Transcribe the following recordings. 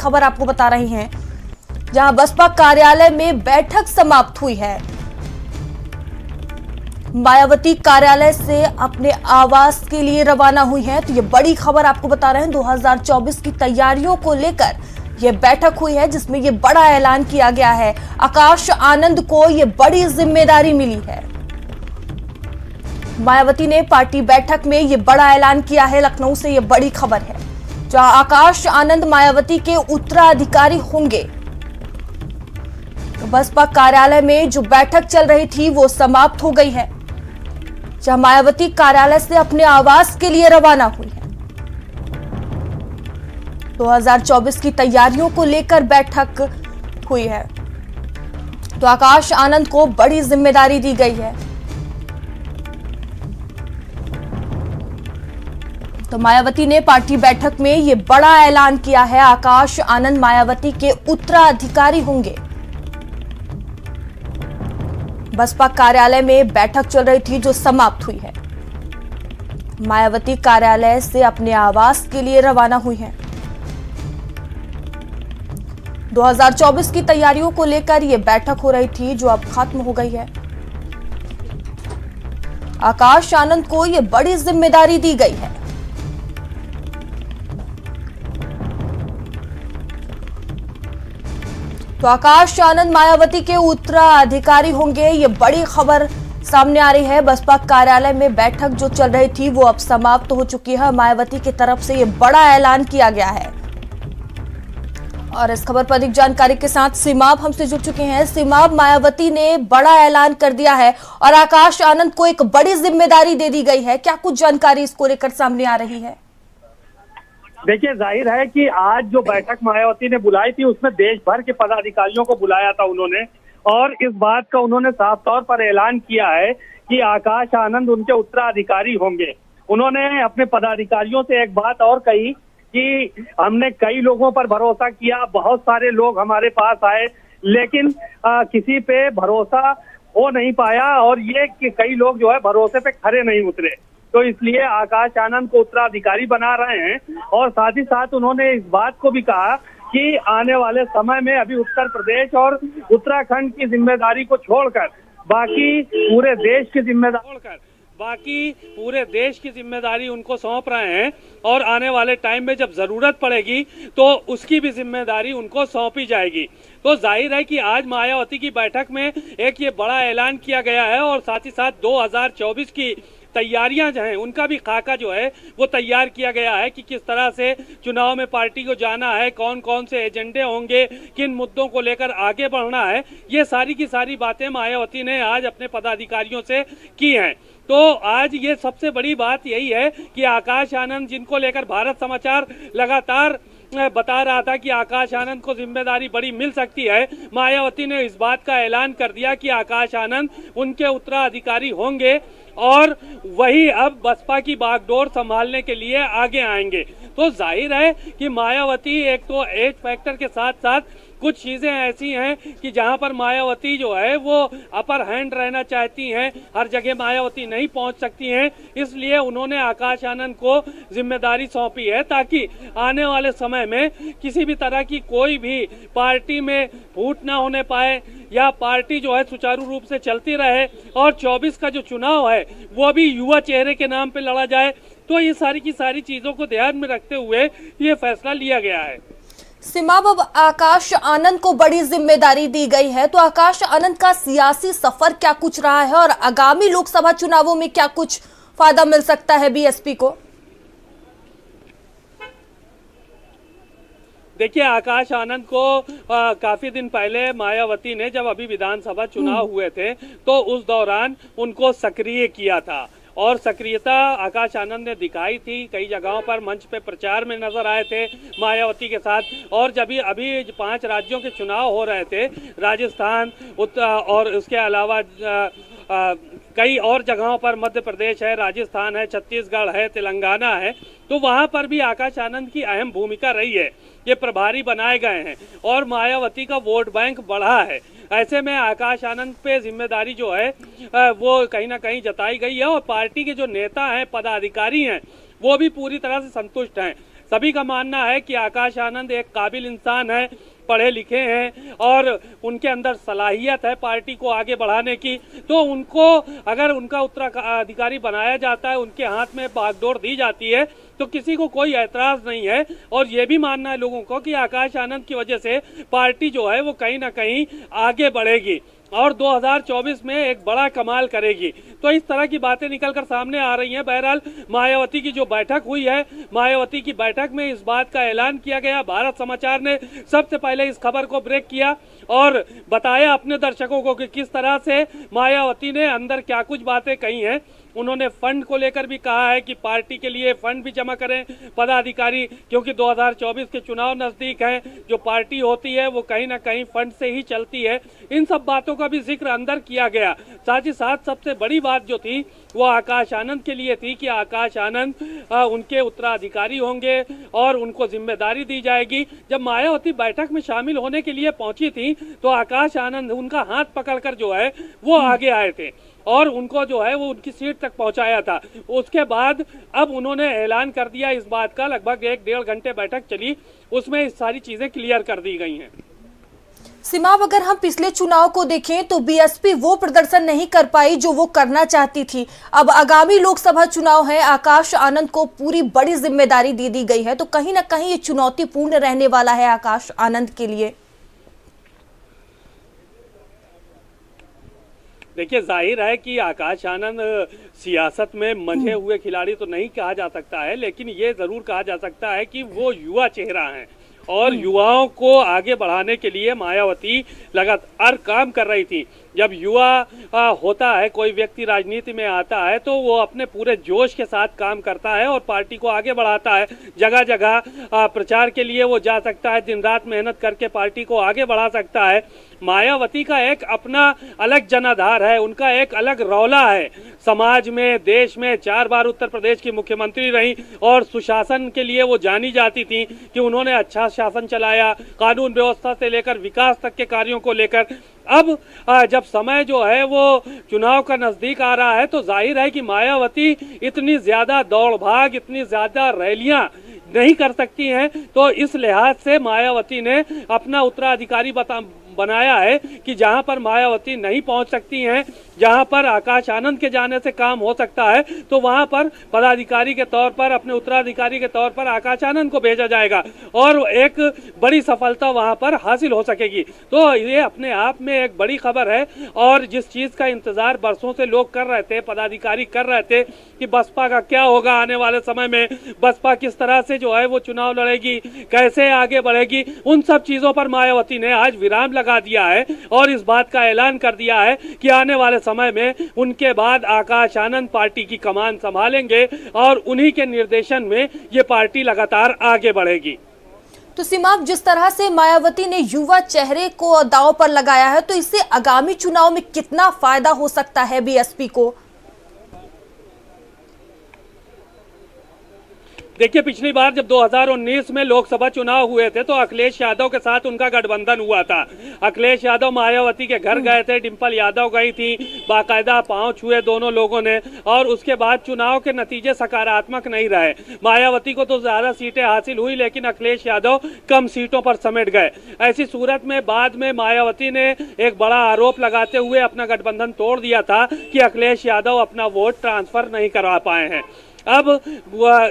खबर आपको बता रहे हैं, जहां बसपा कार्यालय में बैठक समाप्त हुई है। मायावती कार्यालय से अपने आवास के लिए रवाना हुई हैं। तो ये बड़ी खबर आपको बता रहे हैं, 2024 की तैयारियों को लेकर ये बैठक हुई है, जिसमें ये बड़ा ऐलान किया गया है। आकाश आनंद को ये बड़ी जिम्मेदारी मिली है। मायावती ने पार्टी बैठक में ये बड़ा ऐलान किया है। लखनऊ से ये बड़ी खबर है, जहां आकाश आनंद मायावती के उत्तराधिकारी होंगे। तो बसपा कार्यालय में जो बैठक चल रही थी वो समाप्त हो गई है, जहां मायावती कार्यालय से अपने आवास के लिए रवाना हुई है। 2024 की तैयारियों को लेकर बैठक हुई है। तो आकाश आनंद को बड़ी जिम्मेदारी दी गई है। तो मायावती ने पार्टी बैठक में यह बड़ा ऐलान किया है। आकाश आनंद मायावती के उत्तराधिकारी होंगे। बसपा कार्यालय में बैठक चल रही थी जो समाप्त हुई है। मायावती कार्यालय से अपने आवास के लिए रवाना हुई है। 2024 की तैयारियों को लेकर यह बैठक हो रही थी जो अब खत्म हो गई है। आकाश आनंद को यह बड़ी जिम्मेदारी दी गई है। तो आकाश आनंद मायावती के उत्तराधिकारी होंगे। ये बड़ी खबर सामने आ रही है। बसपा कार्यालय में बैठक जो चल रही थी वो अब समाप्त हो चुकी है। मायावती की तरफ से ये बड़ा ऐलान किया गया है। और इस खबर पर अधिक जानकारी के साथ सीमाब हमसे जुड़ चुके हैं। सीमाब, मायावती ने बड़ा ऐलान कर दिया है और आकाश आनंद को एक बड़ी जिम्मेदारी दे दी गई है। क्या कुछ जानकारी इसको लेकर सामने आ रही है? देखिए, जाहिर है कि आज जो बैठक मायावती ने बुलाई थी उसमें देश भर के पदाधिकारियों को बुलाया था उन्होंने, और इस बात का उन्होंने साफ तौर पर ऐलान किया है कि आकाश आनंद उनके उत्तराधिकारी होंगे। उन्होंने अपने पदाधिकारियों से एक बात और कही कि हमने कई लोगों पर भरोसा किया, बहुत सारे लोग हमारे पास आए, लेकिन किसी पे भरोसा हो नहीं पाया, और ये कि कई लोग जो है भरोसे पे खरे नहीं उतरे। तो इसलिए आकाश आनंद को उत्तराधिकारी बना रहे हैं। और साथ ही साथ उन्होंने इस बात को भी कहा कि आने वाले समय में अभी उत्तर प्रदेश और उत्तराखंड की जिम्मेदारी को छोड़कर बाकी पूरे देश की जिम्मेदारी उनको सौंप रहे हैं, और आने वाले टाइम में जब जरूरत पड़ेगी तो उसकी भी जिम्मेदारी उनको सौंपी जाएगी। तो जाहिर है कि आज मायावती की बैठक में एक ये बड़ा ऐलान किया गया है, और साथ ही साथ 2024 की तैयारियां जो हैं उनका भी खाका जो है वो तैयार किया गया है कि किस तरह से चुनाव में पार्टी को जाना है, कौन कौन से एजेंडे होंगे, किन मुद्दों को लेकर आगे बढ़ना है। ये सारी की सारी बातें मायावती ने आज अपने पदाधिकारियों से की हैं। तो आज ये सबसे बड़ी बात यही है कि आकाश आनंद, जिनको लेकर भारत समाचार लगातार बता रहा था कि आकाश आनंद को जिम्मेदारी बड़ी मिल सकती है, मायावती ने इस बात का ऐलान कर दिया कि आकाश आनंद उनके उत्तराधिकारी होंगे, और वही अब बसपा की बागडोर संभालने के लिए आगे आएंगे। तो जाहिर है कि मायावती एक तो एज फैक्टर के साथ साथ कुछ चीजें ऐसी हैं कि जहां पर मायावती जो है वो अपर हैंड रहना चाहती हैं, हर जगह मायावती नहीं पहुंच सकती हैं, इसलिए उन्होंने आकाश आनंद को जिम्मेदारी सौंपी है, ताकि आने वाले समय में किसी भी तरह की कोई भी पार्टी में फूट ना होने पाए, या पार्टी जो है सुचारू रूप से चलती रहे, और 24 का जो चुनाव है वो भी युवा चेहरे के नाम पे लड़ा जाए। तो ये सारी की सारी चीजों को ध्यान में रखते हुए ये फैसला लिया गया है। सीमाब, अब आकाश आनंद को बड़ी जिम्मेदारी दी गई है, तो आकाश आनंद का सियासी सफर क्या कुछ रहा है, और आगामी लोकसभा चुनावों में क्या कुछ फायदा मिल सकता है बीएसपी को? देखिए, आकाश आनंद को काफी दिन पहले मायावती ने, जब अभी विधानसभा चुनाव हुए थे, तो उस दौरान उनको सक्रिय किया था, और सक्रियता आकाश आनंद ने दिखाई थी। कई जगहों पर मंच पे प्रचार में नजर आए थे मायावती के साथ। और जब अभी 5 राज्यों के चुनाव हो रहे थे, राजस्थान और उसके अलावा कई और जगहों पर, मध्य प्रदेश है, राजस्थान है, छत्तीसगढ़ है, तेलंगाना है, तो वहां पर भी आकाश आनंद की अहम भूमिका रही है। ये प्रभारी बनाए गए हैं और मायावती का वोट बैंक बढ़ा है। ऐसे में आकाश आनंद पे जिम्मेदारी जो है वो कहीं ना कहीं जताई गई है, और पार्टी के जो नेता हैं, पदाधिकारी हैं, वो भी पूरी तरह से संतुष्ट हैं। सभी का मानना है कि आकाश आनंद एक काबिल इंसान है, पढ़े लिखे हैं और उनके अंदर सलाहियत है पार्टी को आगे बढ़ाने की। तो उनको अगर उनका उत्तराधिकारी बनाया जाता है, उनके हाथ में बागडोर दी जाती है, तो किसी को कोई ऐतराज नहीं है। और ये भी मानना है लोगों को कि आकाश आनंद की वजह से पार्टी जो है वो कहीं ना कहीं आगे बढ़ेगी और 2024 में एक बड़ा कमाल करेगी। तो इस तरह की बातें निकलकर सामने आ रही हैं। बहरहाल मायावती की जो बैठक हुई है, मायावती की बैठक में इस बात का ऐलान किया गया। भारत समाचार ने सबसे पहले इस खबर को ब्रेक किया और बताया अपने दर्शकों को कि किस तरह से मायावती ने अंदर क्या कुछ बातें कही हैं। उन्होंने फंड को लेकर भी कहा है कि पार्टी के लिए फंड भी जमा करें पदाधिकारी, क्योंकि 2024 के चुनाव नजदीक हैं। जो पार्टी होती है वो कहीं ना कहीं फंड से ही चलती है। इन सब बातों का भी जिक्र अंदर किया गया। साथ ही साथ सबसे बड़ी बात जो थी वो आकाश आनंद के लिए थी कि आकाश आनंद उनके उत्तराधिकारी होंगे और उनको जिम्मेदारी दी जाएगी। जब मायावती बैठक में शामिल होने के लिए पहुंची थी तो आकाश आनंद उनका हाथ पकड़कर जो है वो आगे आए थे और उनको जो है वो उनकी सीट तक पहुंचाया था। उसके बाद अब उन्होंने ऐलान कर दिया इस बात का। लगभग 1-1.5 घंटे बैठक चली, उसमें इस सारी चीजें क्लियर कर दी गई हैं। सिमाब, अगर हम पिछले चुनाव को देखें तो बीएसपी वो प्रदर्शन नहीं कर पाई जो वो करना चाहती थी। अब आगामी लोकसभा चुनाव है, आकाश आनंद को पूरी बड़ी जिम्मेदारी दे दी गई है, तो कहीं ना कहीं ये चुनौतीपूर्ण रहने वाला है आकाश आनंद के लिए। देखिए, जाहिर है कि आकाश आनंद सियासत में मंझे हुए खिलाड़ी तो नहीं कहा जा सकता है, लेकिन ये जरूर कहा जा सकता है कि वो युवा चेहरा हैं और युवाओं को आगे बढ़ाने के लिए मायावती लगातार काम कर रही थी। जब युवा होता है, कोई व्यक्ति राजनीति में आता है तो वो अपने पूरे जोश के साथ काम करता है और पार्टी को आगे बढ़ाता है। जगह जगह प्रचार के लिए वो जा सकता है, दिन रात मेहनत करके पार्टी को आगे बढ़ा सकता है। मायावती का एक अपना अलग जनाधार है, उनका एक अलग रौला है। समाज में, देश में 4 बार उत्तर प्रदेश की मुख्यमंत्री रही और सुशासन के लिए वो जानी जाती थी कि उन्होंने अच्छा शासन चलाया, कानून व्यवस्था से लेकर विकास तक के कार्यों को लेकर। अब जब समय जो है वो चुनाव का नजदीक आ रहा है तो जाहिर है कि मायावती इतनी ज्यादा दौड़ भाग, इतनी ज्यादा रैलियां नहीं कर सकती हैं। तो इस लिहाज से मायावती ने अपना उत्तराधिकारी बनाया है कि जहां पर मायावती नहीं पहुंच सकती हैं, जहां पर आकाश आनंद के जाने से काम हो सकता है, तो वहां पर पदाधिकारी के तौर पर, अपने उत्तराधिकारी के तौर पर आकाश आनंद को भेजा जाएगा और एक बड़ी सफलता वहां पर हासिल हो सकेगी। तो ये अपने आप में एक बड़ी खबर है और जिस चीज का इंतजार बरसों से लोग कर रहे थे, पदाधिकारी कर रहे थे कि बसपा का क्या होगा आने वाले समय में, बसपा किस तरह से जो है वो चुनाव लड़ेगी, कैसे आगे बढ़ेगी, उन सब चीजों पर मायावती ने आज विराम लगा दिया है और इस बात का ऐलान कर दिया है कि आने वाले समय में उनके बाद आकाश आनंद पार्टी की कमान संभालेंगे और उन्हीं के निर्देशन में ये पार्टी लगातार आगे बढ़ेगी। तो सिमाब, जिस तरह से मायावती ने युवा चेहरे को दांव पर लगाया है, तो इससे आगामी चुनाव में कितना फायदा हो सकता है बीएसपी को? देखिए, पिछली बार जब 2019 में लोकसभा चुनाव हुए थे तो अखिलेश यादव के साथ उनका गठबंधन हुआ था। अखिलेश यादव मायावती के घर गए थे, डिंपल यादव गई थी, बाकायदा पांव छुए दोनों लोगों ने और उसके बाद चुनाव के नतीजे सकारात्मक नहीं रहे। मायावती को तो ज्यादा सीटें हासिल हुई लेकिन अखिलेश यादव कम सीटों पर समेट गए। ऐसी सूरत में बाद में मायावती ने एक बड़ा आरोप लगाते हुए अपना गठबंधन तोड़ दिया था कि अखिलेश यादव अपना वोट ट्रांसफर नहीं करवा पाए हैं। अब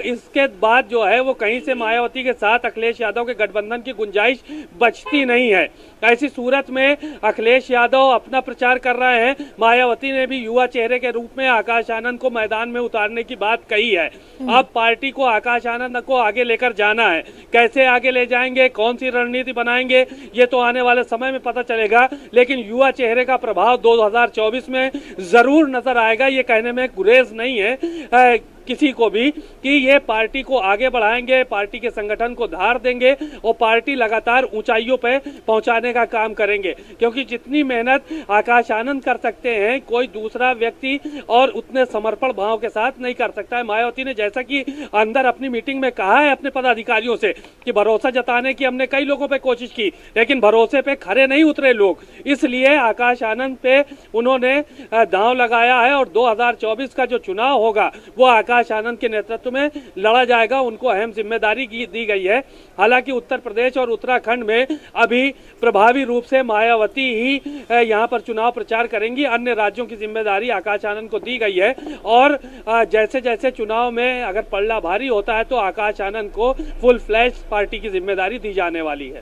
इसके बाद जो है वो कहीं से मायावती के साथ अखिलेश यादव के गठबंधन की गुंजाइश बचती नहीं है। ऐसी सूरत में अखिलेश यादव अपना प्रचार कर रहे हैं। मायावती ने भी युवा चेहरे के रूप में आकाश आनंद को मैदान में उतारने की बात कही है। अब पार्टी को आकाश आनंद को आगे लेकर जाना है। कैसे आगे ले जाएंगे, कौन सी रणनीति बनाएंगे, ये तो आने वाले समय में पता चलेगा, लेकिन युवा चेहरे का प्रभाव 2024 में जरूर नजर आएगा। ये कहने में गुरेज नहीं है किसी को भी कि ये पार्टी को आगे बढ़ाएंगे, पार्टी के संगठन को धार देंगे और पार्टी लगातार ऊंचाइयों पे पहुंचाने का काम करेंगे। क्योंकि जितनी मेहनत आकाश आनंद कर सकते हैं कोई दूसरा व्यक्ति और उतने समर्पण भाव के साथ नहीं कर सकता है। मायावती ने जैसा कि अंदर अपनी मीटिंग में कहा है अपने पदाधिकारियों से कि भरोसा जताने की हमने कई लोगों पे कोशिश की लेकिन भरोसे पे खरे नहीं उतरे लोग, इसलिए आकाश आनंद पे उन्होंने दांव लगाया है और 2024 का जो चुनाव होगा वो आकाश आकाश आनंद के नेतृत्व में लड़ा जाएगा, उनको अहम जिम्मेदारी दी गई है। हालांकि उत्तर प्रदेश और उत्तराखंड में अभी प्रभावी रूप से मायावती ही यहाँ पर चुनाव प्रचार करेंगी। अन्य राज्यों की जिम्मेदारी आकाश आनंद को दी गई है और जैसे जैसे चुनाव में अगर पलड़ा भारी होता है तो आकाश आनंद को फुल फ्लैश पार्टी की जिम्मेदारी दी जाने वाली है।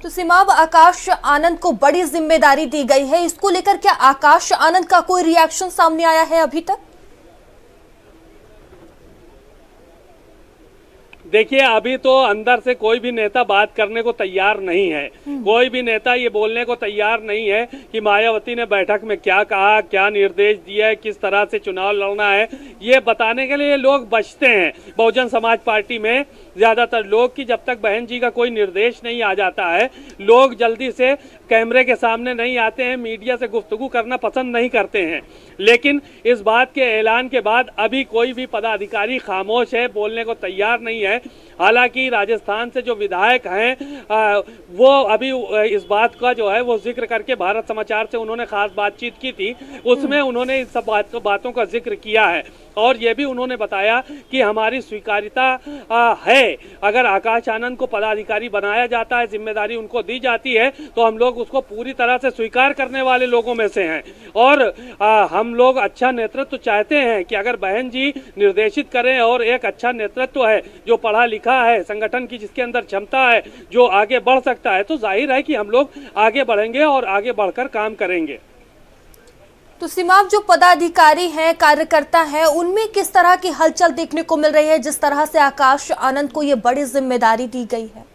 तो सीमाब, आकाश आनंद को बड़ी जिम्मेदारी दी गई है, इसको लेकर क्या आकाश आनंद का कोई रिएक्शन सामने आया है अभी तक? देखिए, अभी तो अंदर से कोई भी नेता बात करने को तैयार नहीं है। कोई भी नेता ये बोलने को तैयार नहीं है कि मायावती ने बैठक में क्या कहा, क्या निर्देश दिया है, किस तरह से चुनाव लड़ना है। ये बताने के लिए लोग बचते हैं बहुजन समाज पार्टी में ज्यादातर लोग कि जब तक बहन जी का कोई निर्देश नहीं आ जाता है, लोग जल्दी से कैमरे के सामने नहीं आते हैं, मीडिया से गुफ्तगू करना पसंद नहीं करते हैं। लेकिन इस बात के ऐलान के बाद अभी कोई भी पदाधिकारी खामोश है, बोलने को तैयार नहीं है। हालांकि राजस्थान से जो विधायक हैं वो अभी इस बात का जो है वो जिक्र करके भारत समाचार से उन्होंने खास बातचीत की थी, उसमें उन्होंने इस सब बातों का जिक्र किया है और ये भी उन्होंने बताया कि हमारी स्वीकार्यता है। अगर आकाश आनंद को पदाधिकारी बनाया जाता है, जिम्मेदारी उनको दी जाती है, तो हम लोग उसको पूरी तरह से स्वीकार करने वाले लोगों में से हैं और हम लोग अच्छा नेतृत्व चाहते हैं कि अगर बहन जी निर्देशित करें और एक अच्छा नेतृत्व है जो पढ़ा लिखा है, संगठन की जिसके अंदर क्षमता है, जो आगे बढ़ सकता है, तो जाहिर है कि हम लोग आगे बढ़ेंगे और आगे बढ़कर काम करेंगे। तो सीमाब, जो पदाधिकारी हैं, कार्यकर्ता हैं, उनमें किस तरह की हलचल देखने को मिल रही है जिस तरह से आकाश आनंद को ये बड़ी जिम्मेदारी दी गई है?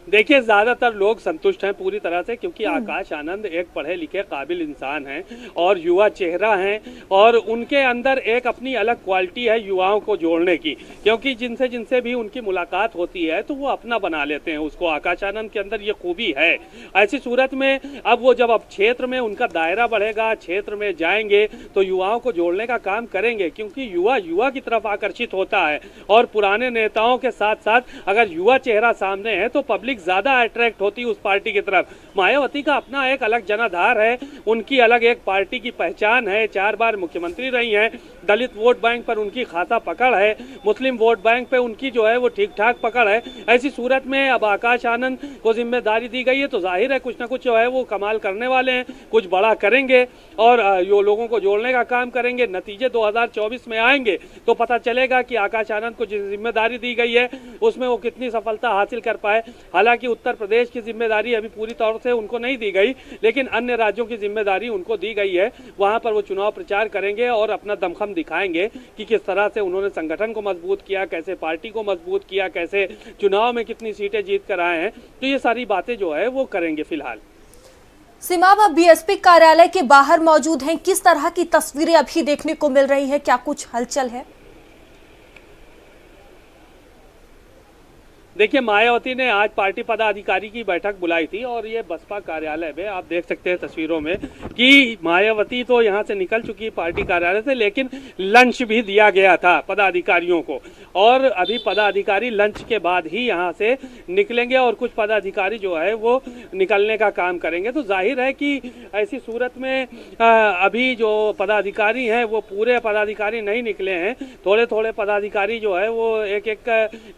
देखिए, ज्यादातर लोग संतुष्ट हैं पूरी तरह से, क्योंकि आकाश आनंद एक पढ़े लिखे काबिल इंसान हैं और युवा चेहरा हैं और उनके अंदर एक अपनी अलग क्वालिटी है युवाओं को जोड़ने की, क्योंकि जिनसे भी उनकी मुलाकात होती है तो वो अपना बना लेते हैं उसको। आकाश आनंद के अंदर ये खूबी है। ऐसी सूरत में अब क्षेत्र में उनका दायरा बढ़ेगा, क्षेत्र में जाएंगे तो युवाओं को जोड़ने का काम करेंगे, क्योंकि युवा की तरफ आकर्षित होता है और पुराने नेताओं के साथ साथ अगर युवा चेहरा सामने है तो पब्लिक ज्यादा अट्रैक्ट होती है उस पार्टी की तरफ। मायावती का अपना एक अलग जनाधार है, उनकी अलग एक पार्टी की पहचान है, 4 बार मुख्यमंत्री रही हैं, दलित वोट बैंक पर उनकी खासा पकड़ है, मुस्लिम वोट बैंक पे उनकी जो है वो ठीक ठाक पकड़ है। ऐसी सूरत में अब आकाश आनंद को जिम्मेदारी दी गई है तो जाहिर है कुछ ना कुछ जो है वो कमाल करने वाले हैं, कुछ बड़ा करेंगे और यो लोगों को जोड़ने का काम करेंगे। नतीजे 2024 में आएंगे तो पता चलेगा कि आकाश आनंद को जिस जिम्मेदारी दी गई है उसमें वो कितनी सफलता हासिल कर पाए। हालांकि उत्तर प्रदेश की जिम्मेदारी अभी पूरी तौर से उनको नहीं दी गई, लेकिन अन्य राज्यों की जिम्मेदारी उनको दी गई है। वहां पर वो चुनाव प्रचार करेंगे और अपना दमखम दिखाएंगे कि किस तरह से उन्होंने संगठन को मजबूत किया, कैसे पार्टी को मजबूत किया, कैसे चुनाव में कितनी सीटें जीत कर आए हैं। तो ये सारी बातें जो है वो करेंगे। फिलहाल सीमाब, आप बीएसपी कार्यालय के बाहर मौजूद हैं, किस तरह की तस्वीरें अभी देखने को मिल रही है, क्या कुछ हलचल है? देखिए, मायावती ने आज पार्टी पदाधिकारी की बैठक बुलाई थी और ये बसपा कार्यालय में आप देख सकते हैं तस्वीरों में कि मायावती तो यहाँ से निकल चुकी है पार्टी कार्यालय से, लेकिन लंच भी दिया गया था पदाधिकारियों को और अभी पदाधिकारी लंच के बाद ही यहाँ से निकलेंगे और कुछ पदाधिकारी जो है वो निकलने का काम करेंगे। तो जाहिर है कि ऐसी सूरत में अभी जो पदाधिकारी हैं वो पूरे पदाधिकारी नहीं निकले हैं, थोड़े थोड़े पदाधिकारी जो है वो एक एक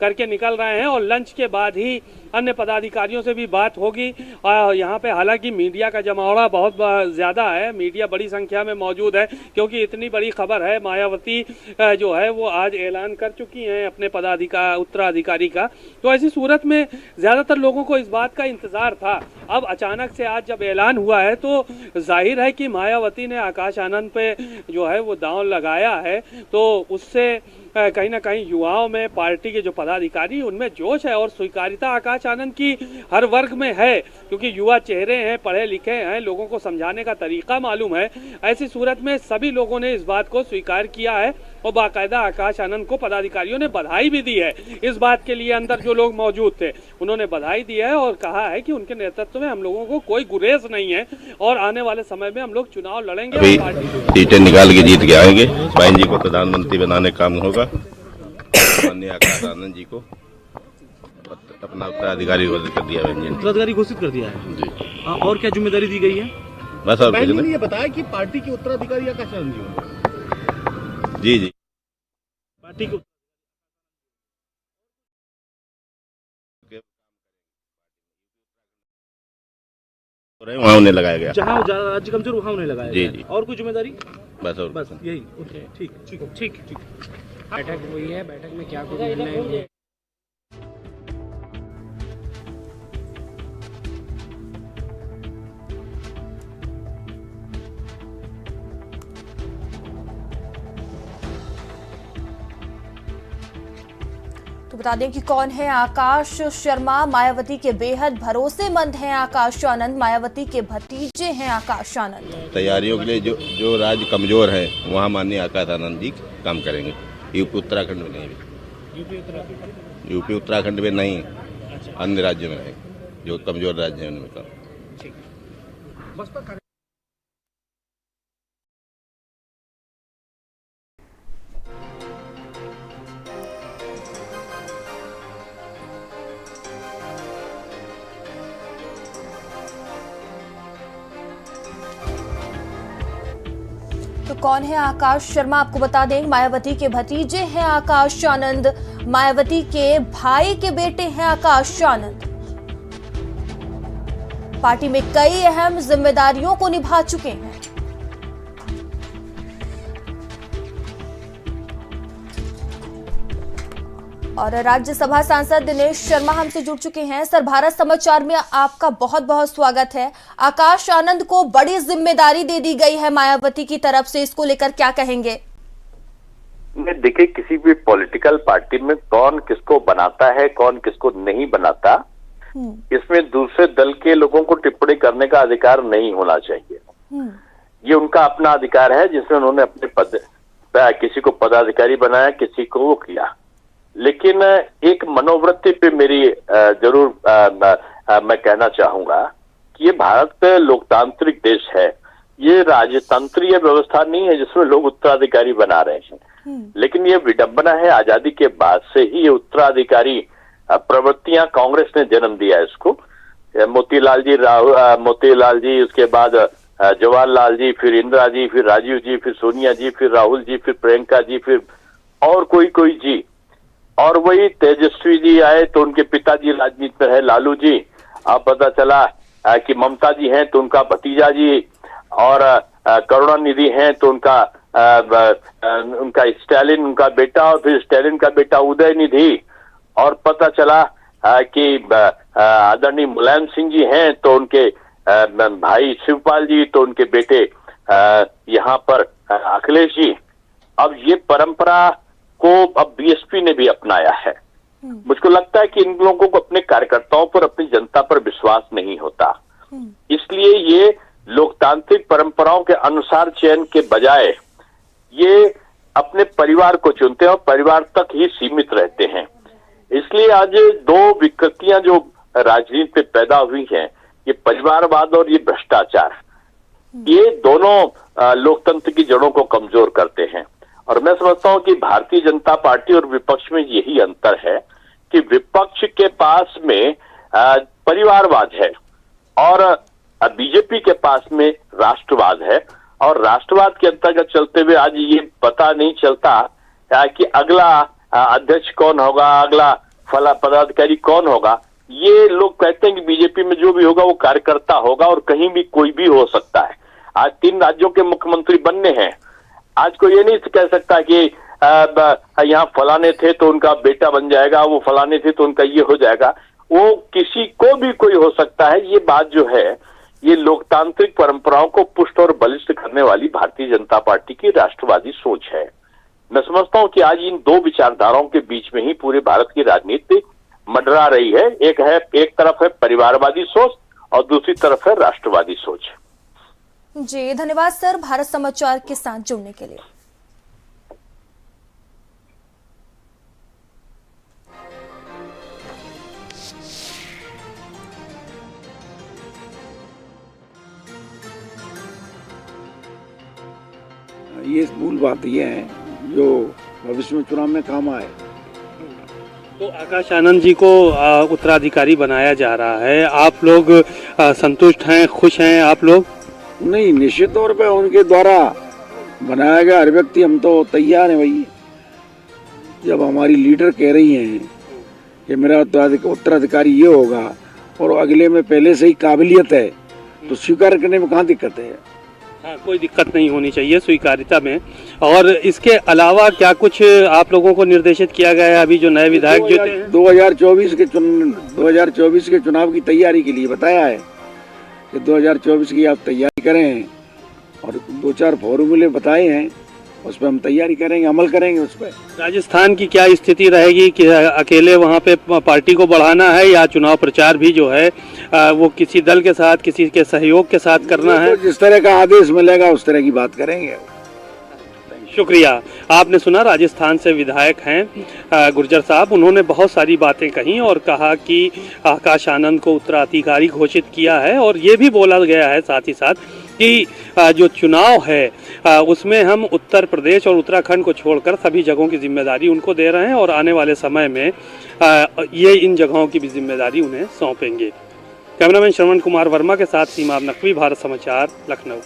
करके निकल रहे हैं और लंच के बाद ही अन्य पदाधिकारियों से भी बात होगी। यहाँ पे हालांकि मीडिया का जमावड़ा बहुत ज़्यादा है, मीडिया बड़ी संख्या में मौजूद है, क्योंकि इतनी बड़ी खबर है मायावती जो है वो आज ऐलान कर चुकी हैं अपने उत्तराधिकारी का। तो ऐसी सूरत में ज़्यादातर लोगों को इस बात का इंतज़ार था। अब अचानक से आज जब ऐलान हुआ है तो जाहिर है कि मायावती ने आकाश आनंद पे जो है वो दांव लगाया है, तो उससे कहीं ना कहीं युवाओं में, पार्टी के जो पदाधिकारी उनमें जोश है और स्वीकार्यता आकाश आनंद की हर वर्ग में है, क्योंकि युवा चेहरे हैं, पढ़े लिखे हैं, लोगों को समझाने का तरीका मालूम है। ऐसी सूरत में सभी लोगों ने इस बात को स्वीकार किया है और बाकायदा आकाश आनंद को पदाधिकारियों ने बधाई भी दी है। इस बात के लिए अंदर जो लोग मौजूद थे उन्होंने बधाई दी है और कहा है कि उनके नेतृत्व में हम लोगों को कोई गुरेज नहीं है और आने वाले समय में हम लोग चुनाव लड़ेंगे। सीटें निकाल के जीत के आएंगे। बहन जी को प्रधानमंत्री बनाने का काम होगा। माननीय आकाश आनंद जी को अपना उत्तराधिकारी घोषित कर दिया, बहन जी ने उत्तराधिकारी घोषित कर दिया है जी। और क्या जिम्मेदारी दी गई है? बस और कुछ पहले नहीं। ये बताया कि पार्टी के उत्तराधिकारी आकाश आनंद जी होंगे। जी जी पार्टी को वहाँ उन्हें लगाया गया। जहाँ राज्य कमजोर वहाँ उन्हें लगाया जी, गया। जी। और कोई जिम्मेदारी? बस और बस यही। ओके, ठीक ठीक ठीक ठीक। बैठक हुई है, बैठक में क्या कुछ निर्णय हुए? तो बता दें कि कौन है आकाश शर्मा। मायावती के बेहद भरोसेमंद हैं आकाश आनंद, मायावती के भतीजे हैं आकाश आनंद। तैयारियों के लिए जो राज्य कमजोर है वहाँ माननीय आकाश आनंद जी काम करेंगे। यूपी उत्तराखंड में नहीं, यूपी उत्तराखंड में नहीं, अन्य राज्यों में नहीं, जो कमजोर राज्य हैं उनमें काम। तो कौन है आकाश शर्मा, आपको बता दें मायावती के भतीजे हैं आकाश आनंद, मायावती के भाई के बेटे हैं आकाश आनंद। पार्टी में कई अहम जिम्मेदारियों को निभा चुके हैं। और राज्यसभा सांसद दिनेश शर्मा हमसे जुड़ चुके हैं। सर, भारत समाचार में आपका बहुत बहुत स्वागत है। आकाश आनंद को बड़ी जिम्मेदारी दे दी गई है मायावती की तरफ से, इसको लेकर क्या कहेंगे? देखिए, किसी भी पॉलिटिकल पार्टी में कौन किसको बनाता है, कौन किसको नहीं बनाता, इसमें दूसरे दल के लोगों को टिप्पणी करने का अधिकार नहीं होना चाहिए। ये उनका अपना अधिकार है, जिसमें उन्होंने अपने किसी को पदाधिकारी बनाया, किसी को वो किया। लेकिन एक मनोवृत्ति पे मेरी जरूर मैं कहना चाहूंगा कि ये भारत लोकतांत्रिक देश है, ये राजतंत्रीय व्यवस्था नहीं है जिसमें लोग उत्तराधिकारी बना रहे हैं। लेकिन ये विडंबना है, आजादी के बाद से ही ये उत्तराधिकारी प्रवृत्तियां कांग्रेस ने जन्म दिया इसको। मोतीलाल जी, उसके बाद जवाहरलाल जी, फिर इंदिरा जी, फिर राजीव जी, फिर सोनिया जी, फिर राहुल जी, फिर प्रियंका जी, फिर और कोई जी, और वही तेजस्वी जी आए तो उनके पिताजी राजनीति में है, लालू जी। अब पता चला कि ममता जी हैं तो उनका भतीजा जी, और करुणानिधि हैं तो उनका स्टालिन उनका बेटा, और फिर स्टालिन का बेटा उदयनिधि, और पता चला कि आदरणीय मुलायम सिंह जी हैं तो उनके भाई शिवपाल जी, तो उनके बेटे यहाँ पर अखिलेश जी। अब ये परंपरा को अब बीएसपी ने भी अपनाया है। मुझको लगता है कि इन लोगों को अपने कार्यकर्ताओं पर, अपनी जनता पर विश्वास नहीं होता, इसलिए ये लोकतांत्रिक परंपराओं के अनुसार चयन के बजाय ये अपने परिवार को चुनते हैं और परिवार तक ही सीमित रहते हैं। इसलिए आज दो विकृतियां जो राजनीति में पैदा हुई हैं, ये परिवारवाद और ये भ्रष्टाचार, ये दोनों लोकतंत्र की जड़ों को कमजोर करते हैं। और मैं समझता हूं कि भारतीय जनता पार्टी और विपक्ष में यही अंतर है कि विपक्ष के पास में परिवारवाद है और बीजेपी के पास में राष्ट्रवाद है, और राष्ट्रवाद के अंतर्गत चलते हुए आज ये पता नहीं चलता कि अगला अध्यक्ष कौन होगा, अगला फला पदाधिकारी कौन होगा। ये लोग कहते हैं कि बीजेपी में जो भी होगा वो कार्यकर्ता होगा और कहीं भी कोई भी हो सकता है। आज 3 राज्यों के मुख्यमंत्री बनने हैं, आज कोई ये नहीं कह सकता कि यहाँ फलाने थे तो उनका बेटा बन जाएगा, वो फलाने थे तो उनका ये हो जाएगा। वो किसी को भी कोई हो सकता है। ये बात जो है, ये लोकतांत्रिक परंपराओं को पुष्ट और बलिष्ठ करने वाली भारतीय जनता पार्टी की राष्ट्रवादी सोच है। मैं समझता हूं कि आज इन दो विचारधाराओं के बीच में ही पूरे भारत की राजनीति मंडरा रही है। एक तरफ है परिवारवादी सोच और दूसरी तरफ है राष्ट्रवादी सोच। जी धन्यवाद सर, भारत समाचार के साथ जुड़ने के लिए। ये मूल बात ये है जो भविष्य में चुनाव में काम आए। तो आकाश आनंद जी को उत्तराधिकारी बनाया जा रहा है, आप लोग संतुष्ट हैं, खुश हैं आप लोग? नहीं, निश्चित तौर पे उनके द्वारा बनाया गया हर व्यक्ति, हम तो तैयार हैं भाई। जब हमारी लीडर कह रही हैं कि मेरा उत्तराधिकारी ये होगा और अगले में पहले से ही काबिलियत है, तो स्वीकार करने में कहाँ दिक्कत है? हाँ, कोई दिक्कत नहीं होनी चाहिए स्वीकार्यता में। और इसके अलावा क्या कुछ आप लोगों को निर्देशित किया गया है? अभी जो नए विधायक जो थे 2024 के चुनाव की तैयारी के लिए बताया है कि 2024 की आप तैयारी करें, और 2-4 फॉर्मूले बताए हैं, उस पर हम तैयारी करेंगे, अमल करेंगे उस पर। राजस्थान की क्या स्थिति रहेगी कि अकेले वहाँ पे पार्टी को बढ़ाना है या चुनाव प्रचार भी जो है वो किसी दल के साथ, किसी के सहयोग के साथ करना है? तो जिस तरह का आदेश मिलेगा उस तरह की बात करेंगे। शुक्रिया। आपने सुना, राजस्थान से विधायक हैं गुर्जर साहब। उन्होंने बहुत सारी बातें कही और कहा कि आकाश आनंद को उत्तराधिकारी घोषित किया है, और ये भी बोला गया है साथ ही साथ कि जो चुनाव है उसमें हम उत्तर प्रदेश और उत्तराखंड को छोड़कर सभी जगहों की जिम्मेदारी उनको दे रहे हैं, और आने वाले समय में ये इन जगहों की भी जिम्मेदारी उन्हें सौंपेंगे। कैमरामैन श्रवण कुमार वर्मा के साथ सीमा नकवी, भारत समाचार, लखनऊ।